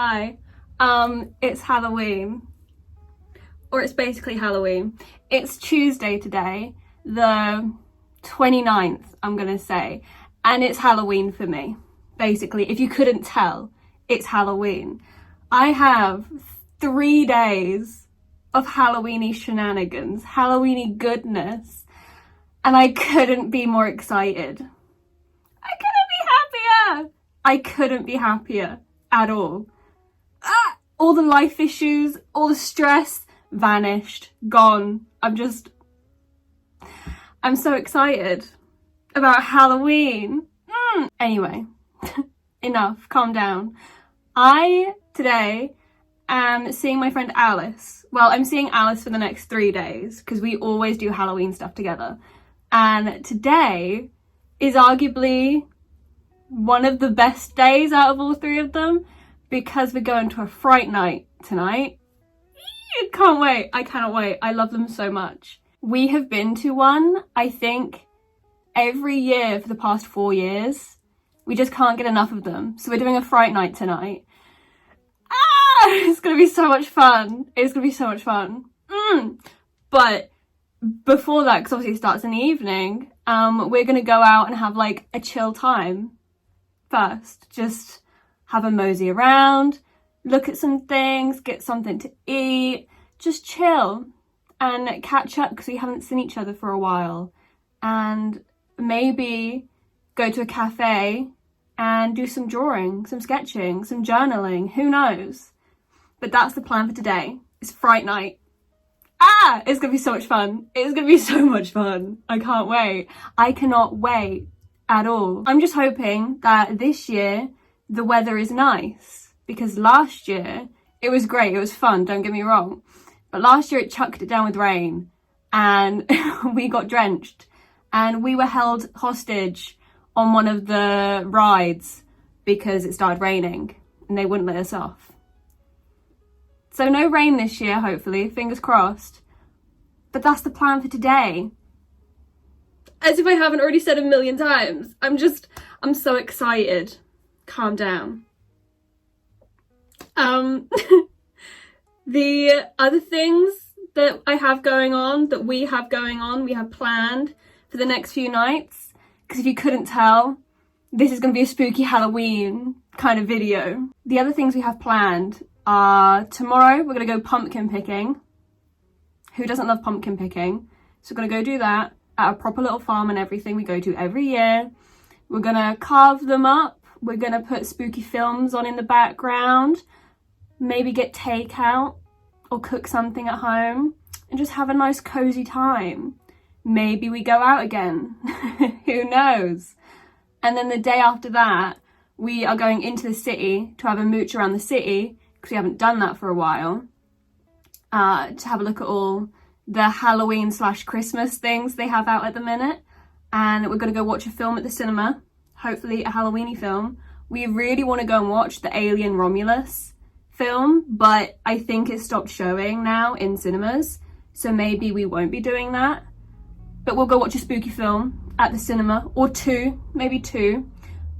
Hi. It's Halloween. Or it's basically Halloween. It's Tuesday today, the 29th, I'm gonna say. And it's Halloween for me. Basically, if you couldn't tell, it's Halloween. I have 3 days of Halloweeny shenanigans, Halloweeny goodness, and I couldn't be more excited. I couldn't be happier. I couldn't be happier at all. All the life issues, all the stress vanished, gone. I'm so excited about Halloween. Anyway, enough, calm down. I today am seeing my friend Alice. Well, I'm seeing Alice for the next 3 days because we always do Halloween stuff together. And today is arguably one of the best days out of all 3 of them because we're going to a Fright Night tonight. I can't wait. I cannot wait. I love them so much. We have been to one, I think, every year for the past 4 years. We just can't get enough of them. So we're doing a Fright Night tonight. It's gonna be so much fun. It's gonna be so much fun. But before that, because obviously it starts in the evening, we're gonna go out and have like a chill time first. Just have a mosey around, look at some things, get something to eat, just chill and catch up because we haven't seen each other for a while, and maybe go to a cafe and do some drawing, some sketching, some journaling, who knows. But that's the plan for today. It's Fright Night. It's gonna be so much fun. It's gonna be so much fun. I can't wait. I cannot wait at all. I'm just hoping that this year the weather is nice, because last year it was great, it was fun, don't get me wrong, but last year it chucked it down with rain and we got drenched and we were held hostage on one of the rides because it started raining and they wouldn't let us off. So no rain this year, hopefully, fingers crossed, but that's the plan for today. As if I haven't already said 1,000,000 times. I'm so excited. Calm down. The other things that I have going on, that we have going on, we have planned for the next few nights, because if you couldn't tell, this is going to be a spooky Halloween kind of video. The other things we have planned are tomorrow we're going to go pumpkin picking. Who doesn't love pumpkin picking? So we're going to go do that at a proper little farm and everything we go to every year. We're going to carve them up. We're going to put spooky films on in the background, maybe get takeout or cook something at home and just have a nice cozy time. Maybe we go out again, who knows? And then the day after that, we are going into the city to have a mooch around the city because we haven't done that for a while, to have a look at all the Halloween/Christmas things they have out at the minute. And we're going to go watch a film at the cinema. Hopefully a Halloweeny film. We really want to go and watch the Alien Romulus film, but I think it stopped showing now in cinemas, so maybe we won't be doing that. But we'll go watch a spooky film at the cinema, or 2, maybe 2,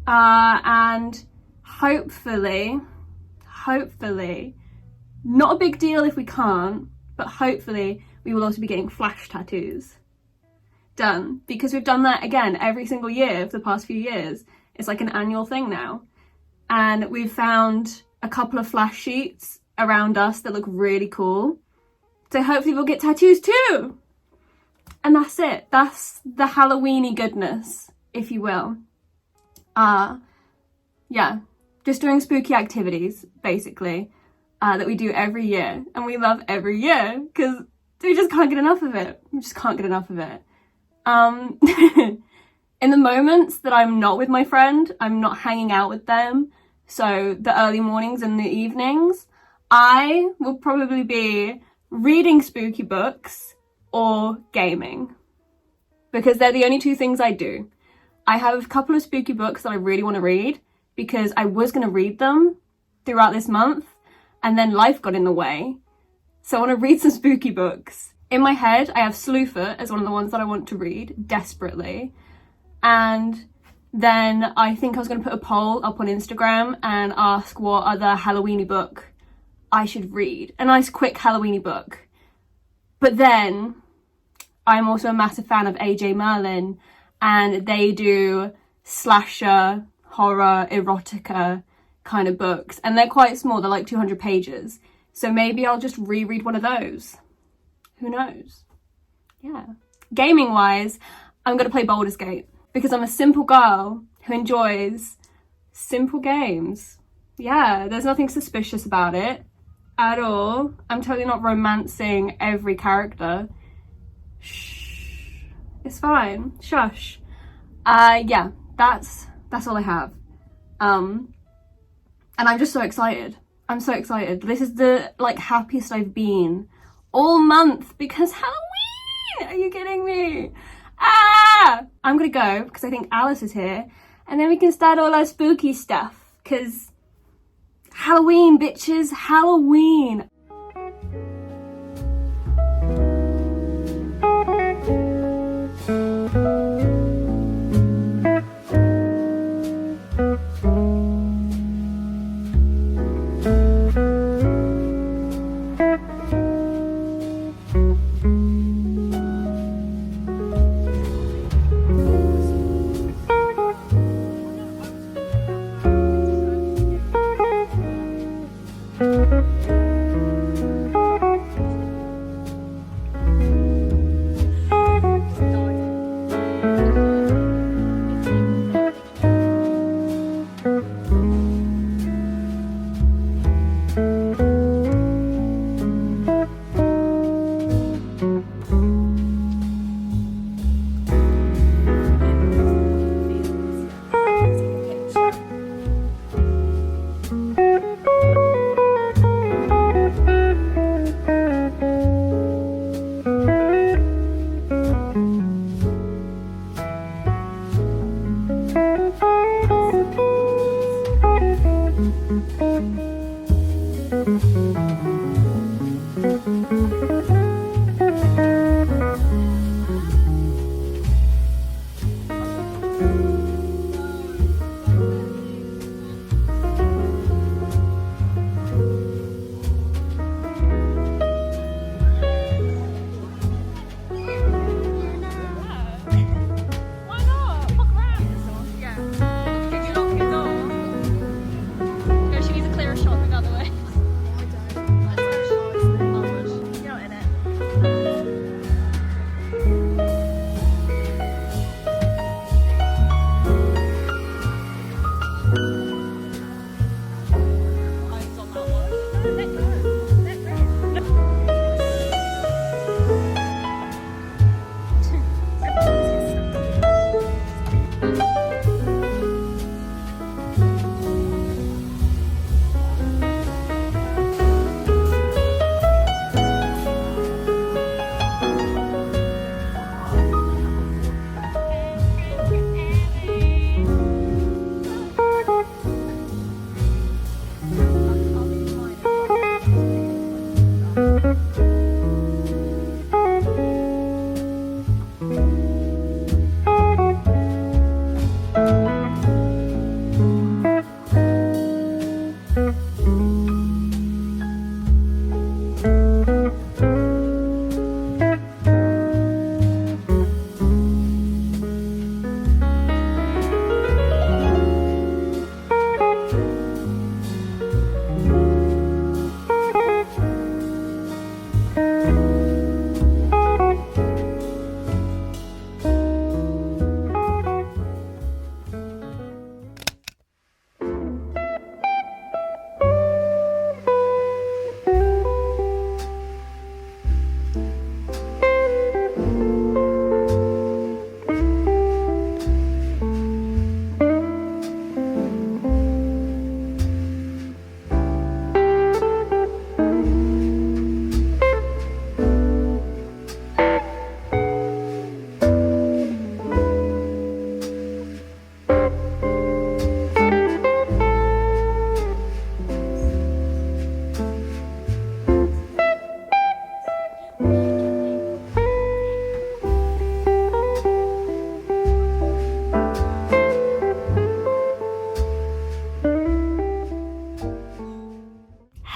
and hopefully, not a big deal if we can't, but hopefully we will also be getting flash tattoos done, because we've done that again every single year for the past few years. It's like an annual thing now, and we've found a couple of flash sheets around us that look really cool, so hopefully we'll get tattoos too. And that's it. That's the Halloweeny goodness, if you will. Yeah, just doing spooky activities basically, that we do every year, and we love every year because we just can't get enough of it. We just can't get enough of it. In the moments that I'm not with my friend, I'm not hanging out with them, so the early mornings and the evenings, I will probably be reading spooky books or gaming, because they're the only 2 things I do. I have a couple of spooky books that I really want to read because I was going to read them throughout this month and then life got in the way, so I want to read some spooky books. In my head, I have Slewfoot as one of the ones that I want to read desperately. And then I think I was going to put a poll up on Instagram and ask what other Halloweeny book I should read. A nice quick Halloweeny book. But then I'm also a massive fan of AJ Merlin, and they do slasher, horror, erotica kind of books, and they're quite small, they're like 200 pages. So maybe I'll just reread one of those. Who knows? Yeah. Gaming wise, I'm going to play Baldur's Gate because I'm a simple girl who enjoys simple games. Yeah, there's nothing suspicious about it at all. I'm totally not romancing every character. Shh. It's fine. Shush. Yeah, that's all I have. And I'm just so excited. I'm so excited. This is the like happiest I've been all month because Halloween! Are you kidding me? I'm gonna go because I think Alice is here, and then we can start all our spooky stuff because Halloween, bitches, Halloween.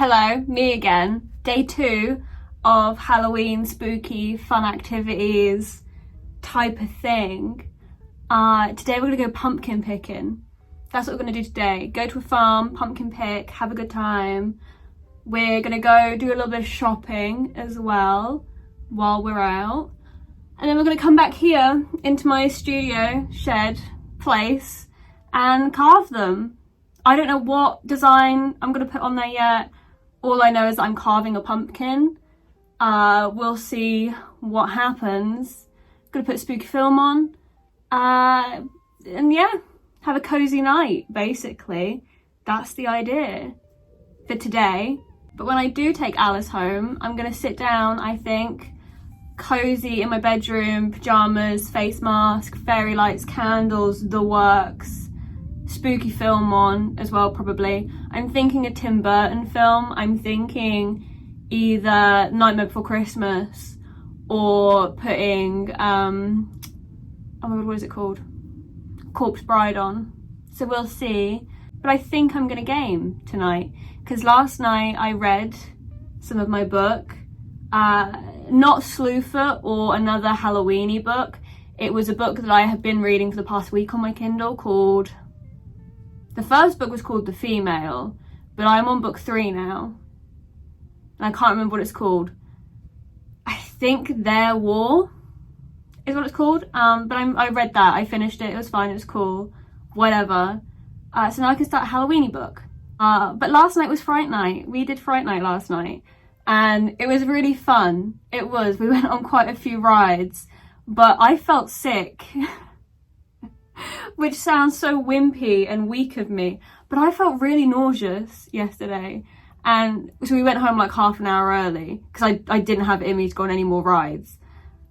hello, me again. Day 2 of Halloween spooky fun activities type of thing. Today we're gonna go pumpkin picking. That's what we're gonna do today. Go to a farm, pumpkin pick, have a good time. We're gonna go do a little bit of shopping as well while we're out. And then we're gonna come back here into my studio, shed, place and carve them. I don't know what design I'm gonna put on there yet. All I know is that I'm carving a pumpkin. We'll see what happens. Gonna put spooky film on. And yeah, have a cozy night, basically. That's the idea for today. But when I do take Alice home, I'm gonna sit down, I think, cozy in my bedroom, pajamas, face mask, fairy lights, candles, the works. Spooky film on as well, probably. I'm thinking a Tim Burton film. I'm thinking either Nightmare Before Christmas or putting, oh my god, what is it called? Corpse Bride on. So we'll see. But I think I'm gonna game tonight because last night I read some of my book. Not Sleuther or another Halloweeny book. It was a book that I have been reading for the past week on my Kindle called... The first book was called The Female, but I'm on book 3 now. And I can't remember what it's called. I think Their War is what it's called. But I read that, I finished it, it was fine, it was cool, whatever. So now I can start a Halloweeny book. But last night was Fright Night. We did Fright Night last night. And it was really fun. It was. We went on quite a few rides. But I felt sick. Which sounds so wimpy and weak of me, but I felt really nauseous yesterday, and so we went home like half an hour early because I didn't have it in me to go on any more rides.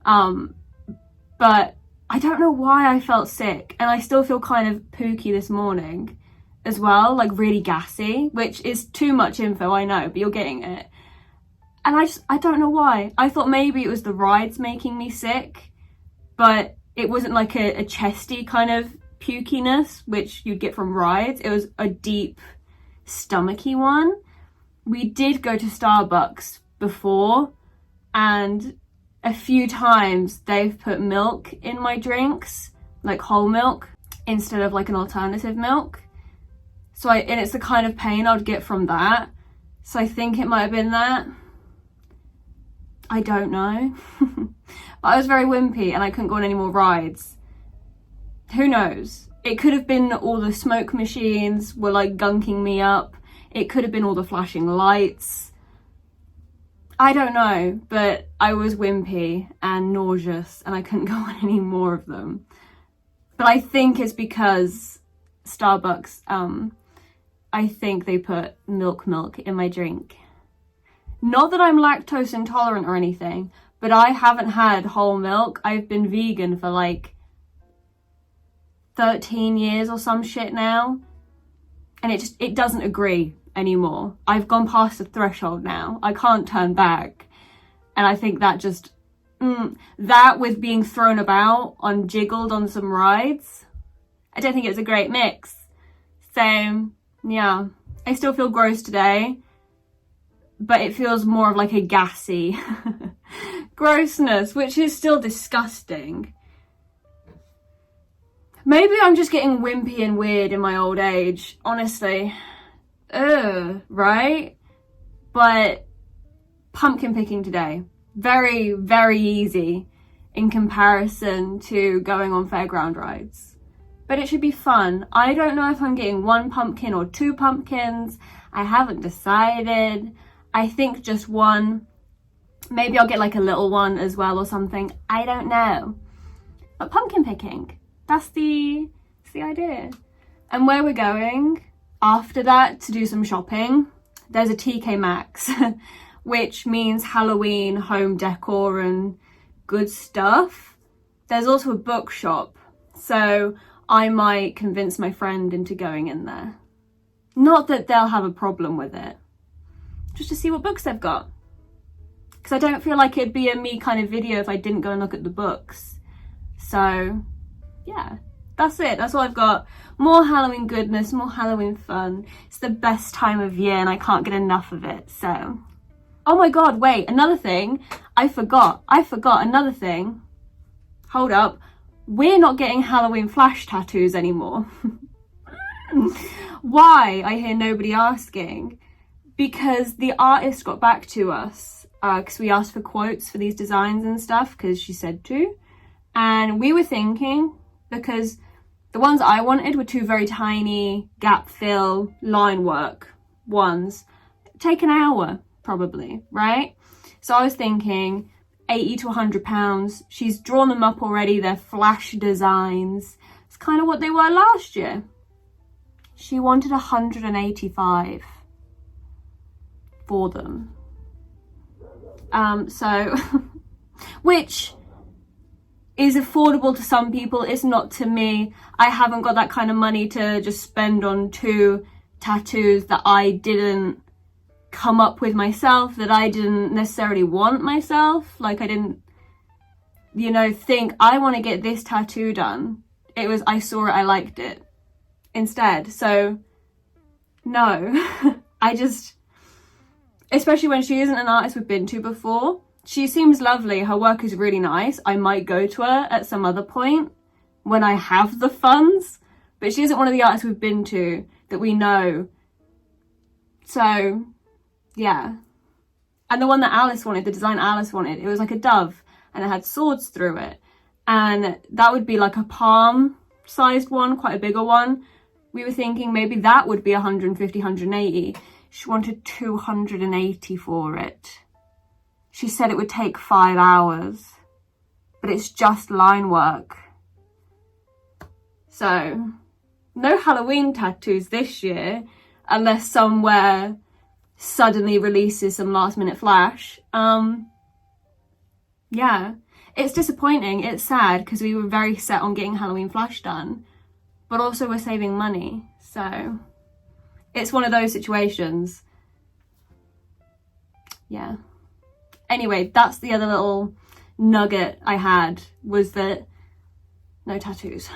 But I don't know why I felt sick, and I still feel kind of pooky this morning as well, like really gassy, which is too much info, I know, but you're getting it. And I don't know why. I thought maybe it was the rides making me sick, but it wasn't like a chesty kind of pukiness, which you'd get from rides. It was a deep, stomachy one. We did go to Starbucks before, and a few times they've put milk in my drinks, like whole milk, instead of like an alternative milk. So and it's the kind of pain I'd get from that. So I think it might have been that. I don't know. But I was very wimpy and I couldn't go on any more rides. Who knows? It could have been all the smoke machines were like gunking me up. It could have been all the flashing lights. I don't know, but I was wimpy and nauseous and I couldn't go on any more of them. But I think it's because Starbucks, I think they put milk in my drink. Not that I'm lactose intolerant or anything, but I haven't had whole milk. I've been vegan for like 13 years or some shit now. And it doesn't agree anymore. I've gone past the threshold now. I can't turn back. And I think that just, that with being thrown about jiggled on some rides, I don't think it's a great mix. So, yeah. I still feel gross today, but it feels more of like a gassy grossness, which is still disgusting. Maybe I'm just getting wimpy and weird in my old age, honestly. Right? But pumpkin picking today, very, very easy in comparison to going on fairground rides. But it should be fun. I don't know if I'm getting 1 pumpkin or 2 pumpkins. I haven't decided. I think just 1. Maybe I'll get like a little one as well or something. I don't know. But pumpkin picking, that's the idea. And where we're going after that to do some shopping, there's a TK Maxx, which means Halloween home decor and good stuff. There's also a bookshop, so I might convince my friend into going in there. Not that they'll have a problem with it, just to see what books they've got. Because I don't feel like it'd be a me kind of video if I didn't go and look at the books. So, yeah. That's it. That's all I've got. More Halloween goodness, more Halloween fun. It's the best time of year and I can't get enough of it, so. Oh my god, wait, another thing. I forgot another thing. Hold up. We're not getting Halloween flash tattoos anymore. Why? I hear nobody asking. Because the artist got back to us, because we asked for quotes for these designs and stuff, because she said to. And we were thinking, because the ones I wanted were two very tiny gap fill line work ones. Take an hour, probably, right? So I was thinking 80 to 100 pounds. She's drawn them up already. They're flash designs. It's kind of what they were last year. She wanted 185 for them. So, which is affordable to some people, it's not to me. I haven't got that kind of money to just spend on two tattoos that I didn't come up with myself, that I didn't necessarily want myself. Like I didn't, you know, think I want to get this tattoo done. It was, I saw it, I liked it instead. So no, I just, especially when she isn't an artist we've been to before. She seems lovely, her work is really nice. I might go to her at some other point when I have the funds, but she isn't one of the artists we've been to that we know. So, yeah. And the one that Alice wanted, the design Alice wanted, it was like a dove and it had swords through it. And that would be like a palm-sized one, quite a bigger one. We were thinking maybe that would be 150, 180. She wanted 280 for it. She said it would take 5 hours, but it's just line work. So, no Halloween tattoos this year, unless somewhere suddenly releases some last minute flash. Yeah, it's disappointing, it's sad, because we were very set on getting Halloween flash done, but also we're saving money, so it's one of those situations. Yeah. Anyway, that's the other little nugget I had, was that no tattoos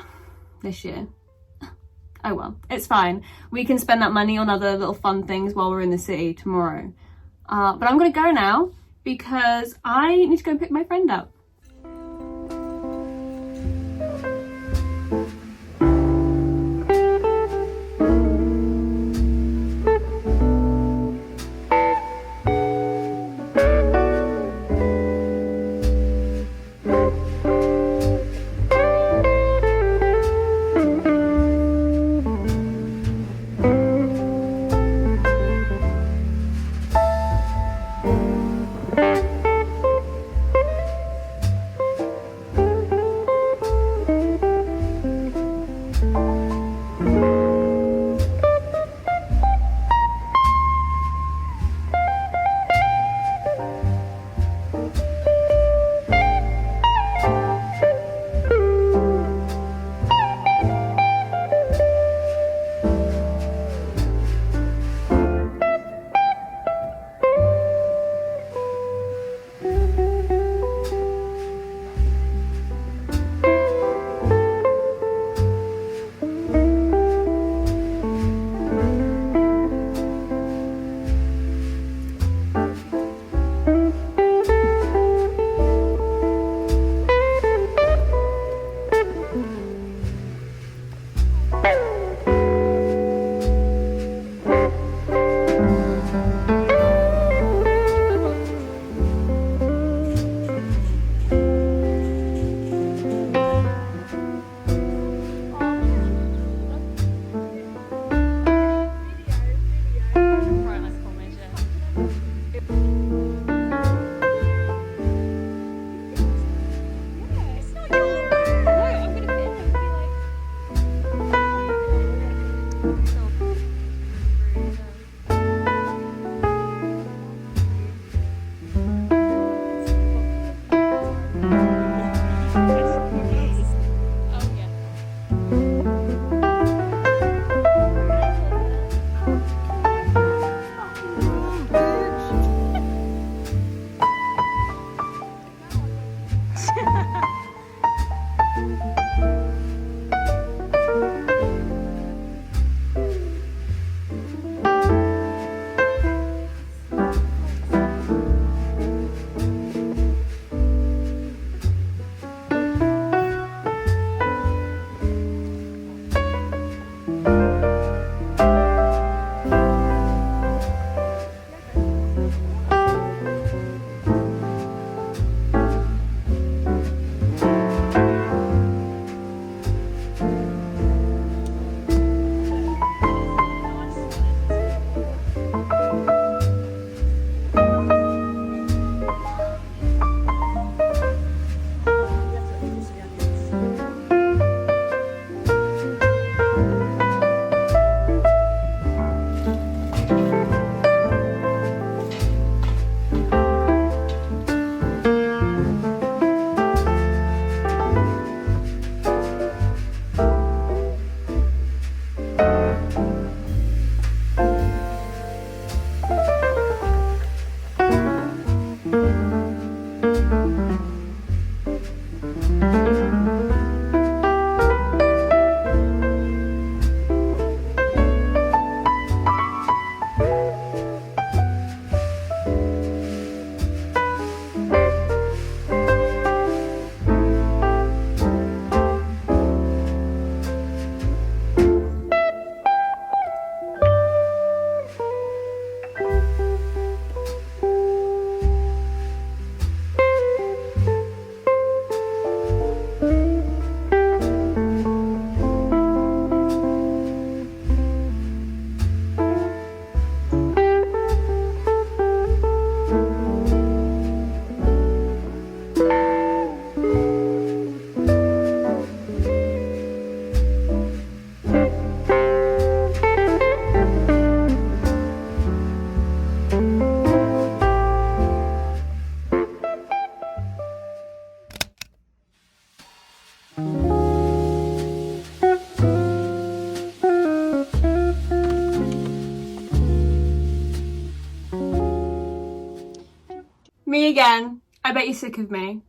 this year. Oh well, it's fine. We can spend that money on other little fun things while we're in the city tomorrow. But I'm gonna go now because I need to go and pick my friend up. again. I bet you're sick of me.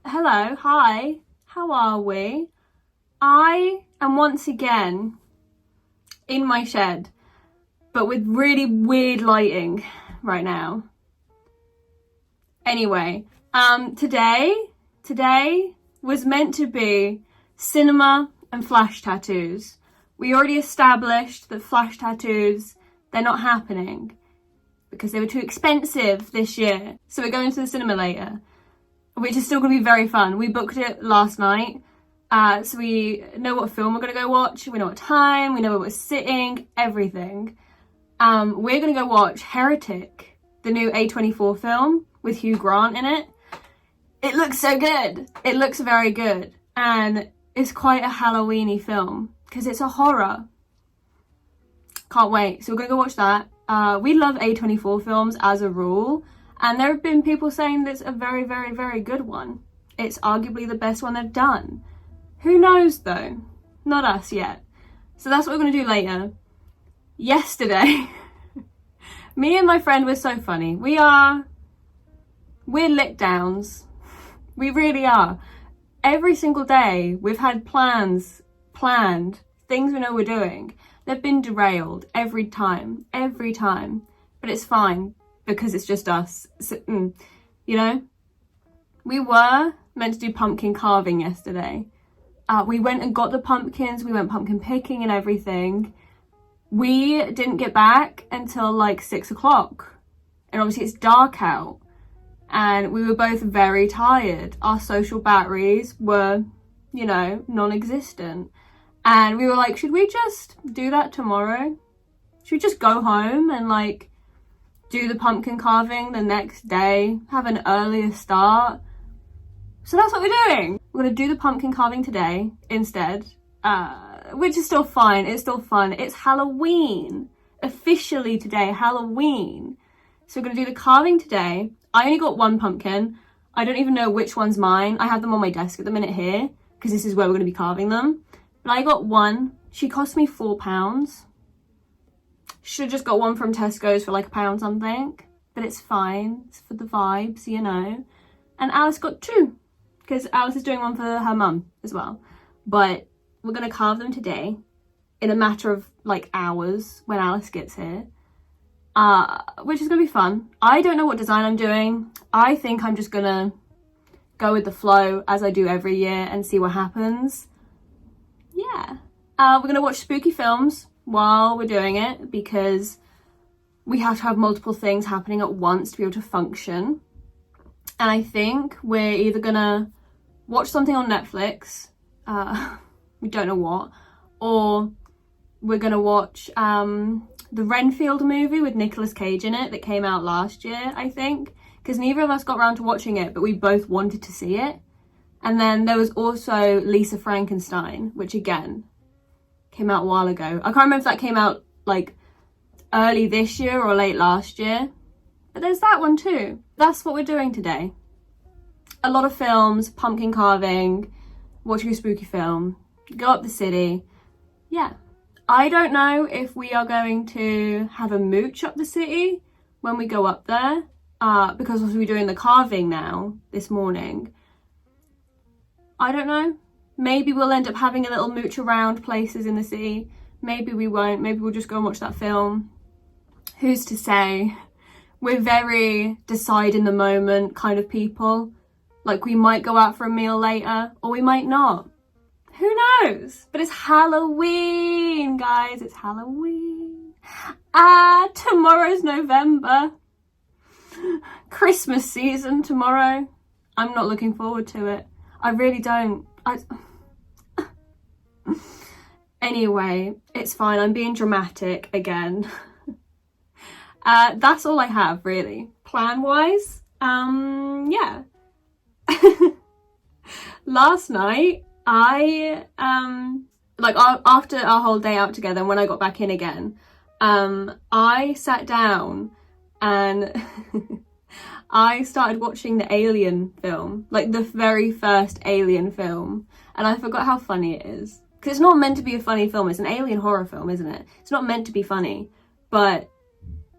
Hello, hi, how are we? I am once again in my shed, but with really weird lighting right now. Anyway, today was meant to be cinema and flash tattoos. We already established that flash tattoos, they're not happening because they were too expensive this year. So we're going to the cinema later, which is still going to be very fun. We booked it last night, so we know what film we're going to go watch, we know what time, we know where we're sitting, everything. We're going to go watch Heretic, the new A24 film with Hugh Grant in it. It looks so good. It looks very good. And it's quite a Halloween-y film because it's a horror. Can't wait. So we're going to go watch that. We love A24 films as a rule. And there have been people saying that it's a very, very, very good one. It's arguably the best one they've done. Who knows though? Not us yet. So that's what we're going to do later. Yesterday, me and my friend were so funny. We're lit downs. We really are. Every single day we've had planned, things we know we're doing. They've been derailed every time. But it's fine because it's just us. So, you know? We were meant to do pumpkin carving yesterday. We went and got the pumpkins. We went pumpkin picking and everything. We didn't get back until like 6 o'clock. And obviously it's dark out. And we were both very tired. Our social batteries were, you know, non-existent. And we were like, should we just do that tomorrow? Should we just go home and like do the pumpkin carving the next day? Have an earlier start? So that's what we're doing. We're going to do the pumpkin carving today instead. Which is still fine. It's still fun. It's Halloween. Officially today, Halloween. So we're going to do the carving today. I only got one pumpkin. I don't even know which one's mine. I have them on my desk at the minute here because this is where we're going to be carving them. But I got one. She cost me £4. Should have just got one from Tesco's for like £1 something. But it's fine. It's for the vibes, you know. And Alice got two because Alice is doing one for her mum as well. But we're going to carve them today in a matter of like hours when Alice gets here. Which is going to be fun. I don't know what design I'm doing. I think I'm just going to go with the flow as I do every year and see what happens. Yeah. We're going to watch spooky films while we're doing it because we have to have multiple things happening at once to be able to function. And I think we're either going to watch something on Netflix, we don't know what, or we're going to watch the Renfield movie with Nicolas Cage in it that came out last year, I think, because neither of us got around to watching it, but we both wanted to see it. And then there was also Lisa Frankenstein, which again came out a while ago. I can't remember if that came out like early this year or late last year, but there's that one too. That's what we're doing today. A lot of films, pumpkin carving, watching a spooky film, go up the city. Yeah. I don't know if we are going to have a mooch up the city when we go up there, because we'll be doing the carving now this morning. I don't know. Maybe we'll end up having a little mooch around places in the city. Maybe we won't. Maybe we'll just go and watch that film. Who's to say? We're very decide in the moment kind of people. Like we might go out for a meal later or we might not. Who knows? But it's Halloween, guys. It's Halloween. Tomorrow's November. Christmas season tomorrow. I'm not looking forward to it. I really don't. Anyway, it's fine. I'm being dramatic again. That's all I have, really. Plan-wise, yeah. Last night, after our whole day out together and when I got back in again, I sat down and I started watching the Alien film, like the very first Alien film, and I forgot how funny it is. Because it's not meant to be a funny film, it's an alien horror film, isn't it? It's not meant to be funny, but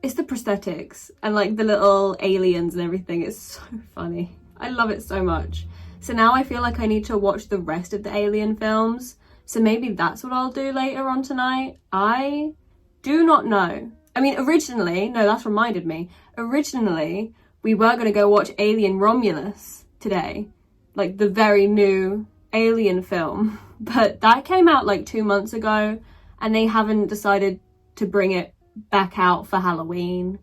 it's the prosthetics and like the little aliens and everything. It's so funny. I love it so much. So now I feel like I need to watch the rest of the Alien films. So maybe that's what I'll do later on tonight. I do not know. I mean, originally, no, that's reminded me. Originally, we were going to go watch Alien Romulus today. Like the very new Alien film. But that came out like 2 months ago and they haven't decided to bring it back out for Halloween.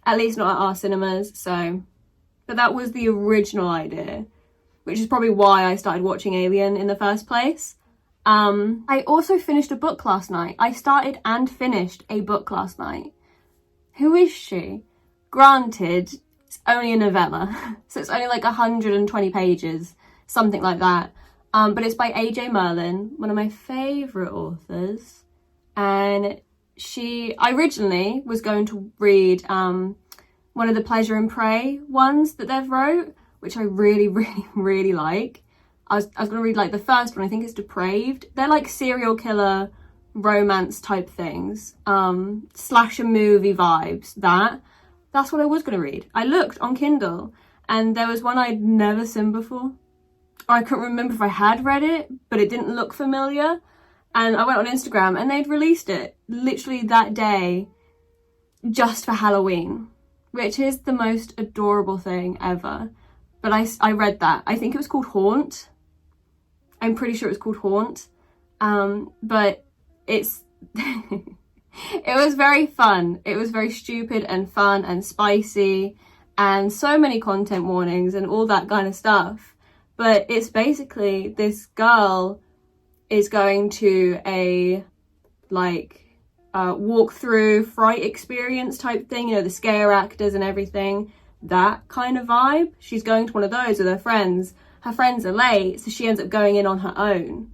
At least not at our cinemas, so. But that was the original idea, which is probably why I started watching Alien in the first place. I also finished a book last night. I started and finished a book last night. Who is she? Granted, it's only a novella, so it's only like 120 pages, something like that. But it's by A.J. Merlin, one of my favourite authors. And I originally was going to read one of the Pleasure and Prey ones that they've wrote, which I really, really, really like. I was going to read like the first one, I think it's Depraved. They're like serial killer romance type things, slasher movie vibes. That's what I was going to read. I looked on Kindle and there was one I'd never seen before. Or I couldn't remember if I had read it, but it didn't look familiar. And I went on Instagram and they'd released it literally that day just for Halloween, which is the most adorable thing ever. But I read that. I think it was called Haunt. I'm pretty sure it was called Haunt. But it's... it was very fun. It was very stupid and fun and spicy and so many content warnings and all that kind of stuff. But it's basically this girl is going to a walk through fright experience type thing, you know, the scare actors and everything, that kind of vibe. She's going to one of those with her friends. Her friends are late, so she ends up going in on her own.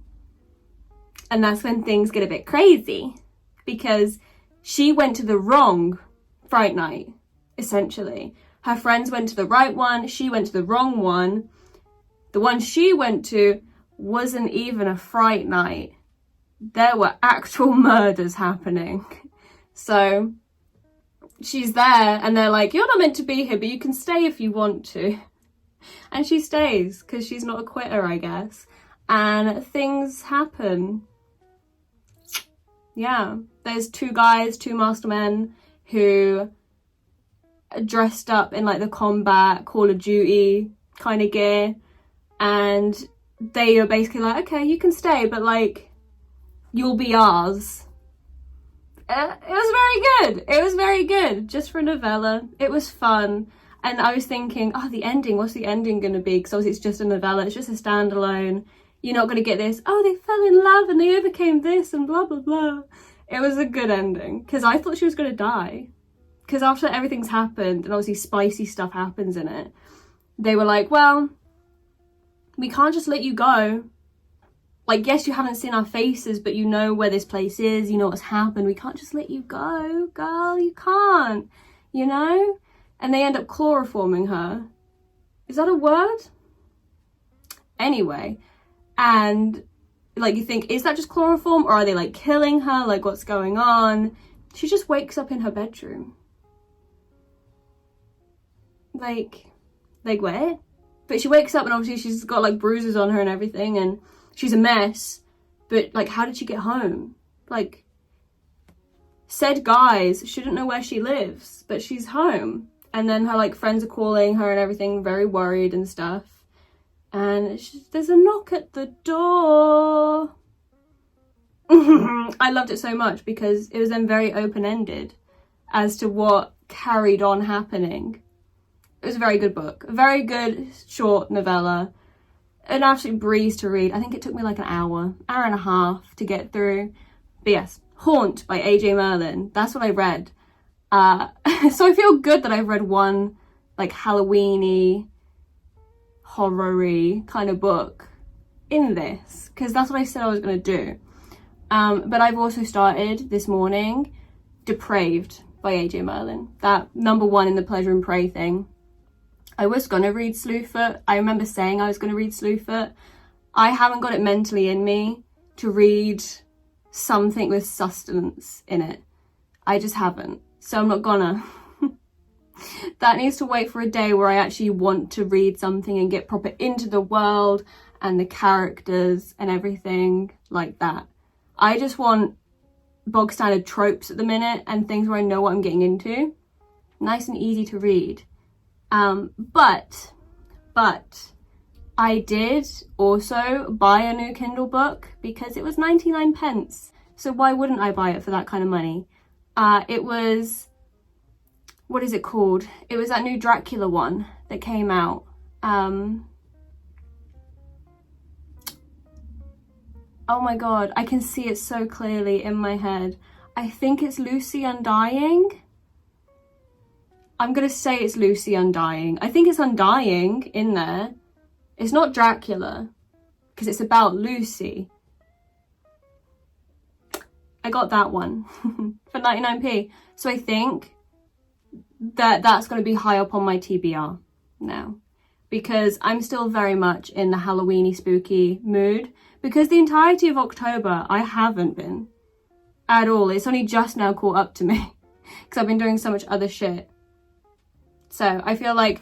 And that's when things get a bit crazy, because she went to the wrong Fright Night, essentially. Her friends went to the right one, she went to the wrong one. The one she went to wasn't even a Fright Night. There were actual murders happening. So she's there and they're like, you're not meant to be here, but you can stay if you want to. And she stays because she's not a quitter, I guess. And things happen. Yeah, there's two master men who are dressed up in like the combat Call of Duty kind of gear. And they are basically like, okay, you can stay, but like, you'll be ours. It was very good. It was very good. Just for a novella. It was fun. And I was thinking, oh, the ending, what's the ending going to be? Because obviously it's just a novella. It's just a standalone. You're not going to get this, oh, they fell in love and they overcame this and blah, blah, blah. It was a good ending. Because I thought she was going to die. Because after everything's happened, and obviously spicy stuff happens in it, they were like, well, we can't just let you go. Like, yes, you haven't seen our faces, but you know where this place is, you know what's happened. We can't just let you go, girl, you can't, you know? And they end up chloroforming her. Is that a word? Anyway, and like you think, is that just chloroform or are they like killing her? Like, what's going on? She just wakes up in her bedroom. Like what? But she wakes up and obviously she's got like bruises on her and everything and she's a mess. But like, how did she get home? Like, said guys shouldn't know where she lives, but she's home. And then her like friends are calling her and everything, very worried and stuff. And there's a knock at the door. I loved it so much because it was then very open-ended as to what carried on happening. It was a very good book, a very good short novella, an absolute breeze to read. I think it took me like an hour and a half to get through. But yes, Haunt by A.J. Merlin, that's what I read. So I feel good that I've read one like Halloween-y, horror-y kind of book in this, because that's what I said I was going to do. But I've also started this morning Depraved by A.J. Merlin, that #1 in the Pleasure and Prey thing. I was going to read Slewfoot. I remember saying I was going to read Slewfoot. I haven't got it mentally in me to read something with sustenance in it. I just haven't. so I'm not gonna. That needs to wait for a day where I actually want to read something and get proper into the world and the characters and everything like that. I just want bog standard tropes at the minute and things where I know what I'm getting into. Nice and easy to read. But I did also buy a new Kindle book because it was 99 pence. So why wouldn't I buy it for that kind of money? It was, what is it called? It was that new Dracula one that came out. Oh my god, I can see it so clearly in my head. I think it's Lucy Undying. I'm gonna say it's Lucy Undying. I think it's Undying in there. It's not Dracula, because it's about Lucy. I got that one for 99p. So I think that that's going to be high up on my TBR now, because I'm still very much in the Halloweeny spooky mood, because the entirety of October I haven't been at all. It's only just now caught up to me because I've been doing so much other shit. So I feel like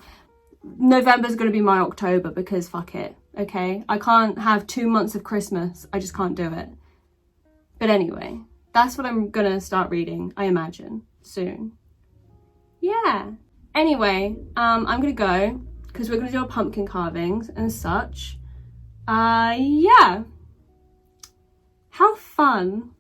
November's going to be my October, because fuck it, okay? I can't have 2 months of Christmas. I just can't do it. But anyway, that's what I'm going to start reading, I imagine, soon. Yeah. Anyway, I'm going to go because we're going to do our pumpkin carvings and such. Yeah. How fun.